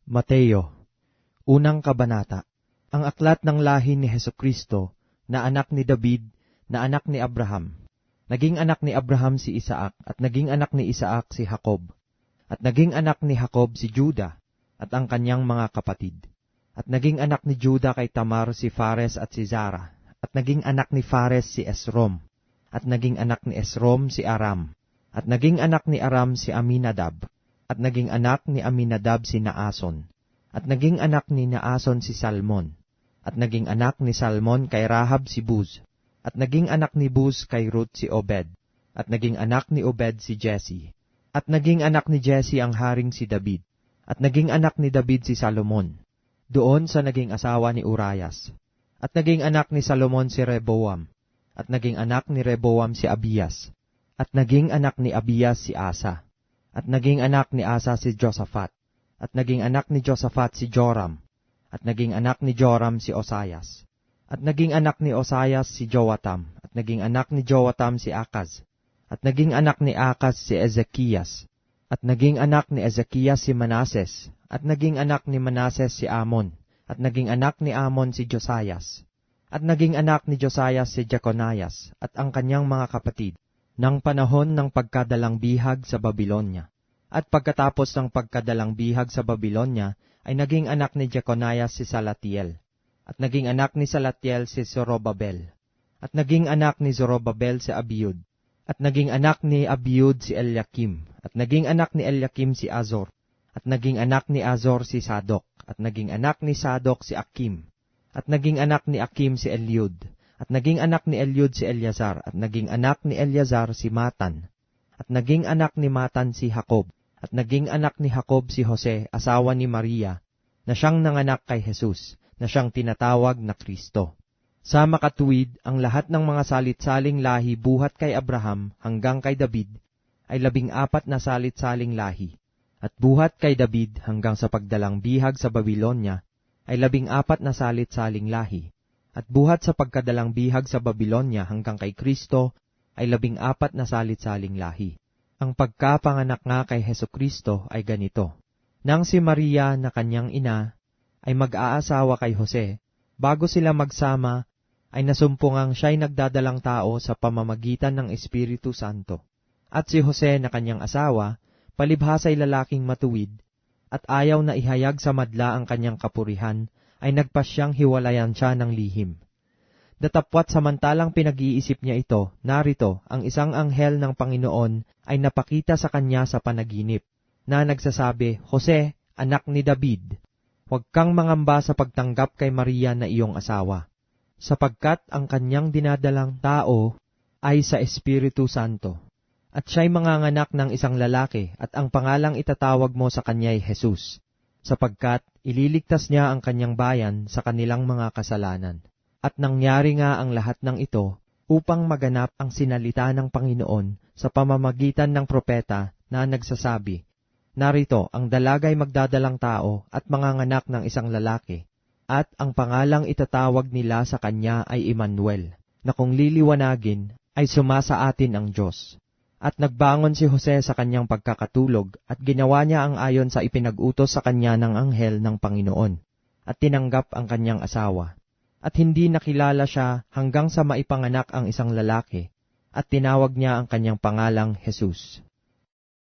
Mateo, unang kabanata. Ang aklat ng lahi ni Hesukristo, na anak ni David, na anak ni Abraham. Naging anak ni Abraham si Isaac, at naging anak ni Isaac si Jacob. At naging anak ni Jacob si Juda, at ang kanyang mga kapatid. At naging anak ni Juda kay Tamar si Fares at si Zara. At naging anak ni Fares si Esrom. At naging anak ni Esrom si Aram. At naging anak ni Aram si Aminadab. At naging anak ni Aminadab si Naason. At naging anak ni Naason si Salmon. At naging anak ni Salmon kay Rahab si Buz. At naging anak ni Buz kay Ruth si Obed. At naging anak ni Obed si Jesse. At naging anak ni Jesse ang haring si David. At naging anak ni David si Salomon, doon sa naging asawa ni Urias. At naging anak ni Salomon si Rehoboam. At naging anak ni Rehoboam si Abias. At naging anak ni Abias si Asa. At naging anak ni Asa si Josaphat. At naging anak ni Josaphat si Joram. At naging anak ni Joram si Osias. At naging anak ni Osias si Joatam. At naging anak ni Joatam si Akaz. At naging anak ni Akaz si Ezekias. At naging anak ni Ezekias si Manases. At naging anak ni Manases si Amon. At naging anak ni Amon si Josias. At naging anak ni Josias si Jeconias at ang kanyang mga kapatid, ng panahon ng pagkadalang bihag sa Babilonya. At pagkatapos ng pagkadalang bihag sa Babilonya, ay naging anak ni Jeconias si Salatiel. At naging anak ni Salatiel si Zorobabel. At naging anak ni Zorobabel si Abiud. At naging anak ni Abiud si Eliakim. At naging anak ni Eliakim si Azor. At naging anak ni Azor si Sadok. At naging anak ni Sadok si Akim. At naging anak ni Akim si Eliud. At naging anak ni Eliud si Eleazar. At naging anak ni Eleazar si Matan. At naging anak ni Matan si Jacob. At naging anak ni Jacob si Jose, asawa ni Maria, na siyang nanganak kay Jesus, na siyang tinatawag na Kristo. Sa makatuwid, ang lahat ng mga salit-saling lahi buhat kay Abraham hanggang kay David ay 14 na salit-saling lahi. At buhat kay David hanggang sa pagdalang bihag sa Babilonya ay 14 na salit-saling lahi. At buhat sa pagkadalang bihag sa Babilonya hanggang kay Kristo ay 14 na salit-saling lahi. Ang pagkapanganak nga kay Hesukristo ay ganito. Nang si Maria na kanyang ina ay mag-aasawa kay Jose, bago sila magsama ay nasumpungang siya'y nagdadalang tao sa pamamagitan ng Espiritu Santo. At si Jose na kanyang asawa, palibhasa'y lalaking matuwid, at ayaw na ihayag sa madla ang kanyang kapurihan, ay nagpasyang hiwalayan siya ng lihim. Datapwat samantalang pinag-iisip niya ito, narito, ang isang anghel ng Panginoon ay napakita sa kanya sa panaginip, na nagsasabi, Jose, anak ni David, huwag kang mangamba sa pagtanggap kay Maria na iyong asawa, sapagkat ang kanyang dinadalang tao ay sa Espiritu Santo. At siya'y manganganak ng isang lalaki, at ang pangalang itatawag mo sa kanya'y Jesus, sapagkat ililigtas niya ang kanyang bayan sa kanilang mga kasalanan. At nangyari nga ang lahat ng ito upang maganap ang sinalita ng Panginoon sa pamamagitan ng propeta na nagsasabi, narito, ang dalagay magdadalang tao at manganganak ng isang lalaki, at ang pangalang itatawag nila sa kanya ay Emmanuel, na kung liliwanagin ay sumasa atin ang Diyos. At nagbangon si Jose sa kanyang pagkakatulog at ginawa niya ang ayon sa ipinag-utos sa kanya ng anghel ng Panginoon, at tinanggap ang kanyang asawa. At hindi nakilala siya hanggang sa maipanganak ang isang lalaki, at tinawag niya ang kanyang pangalang Jesus.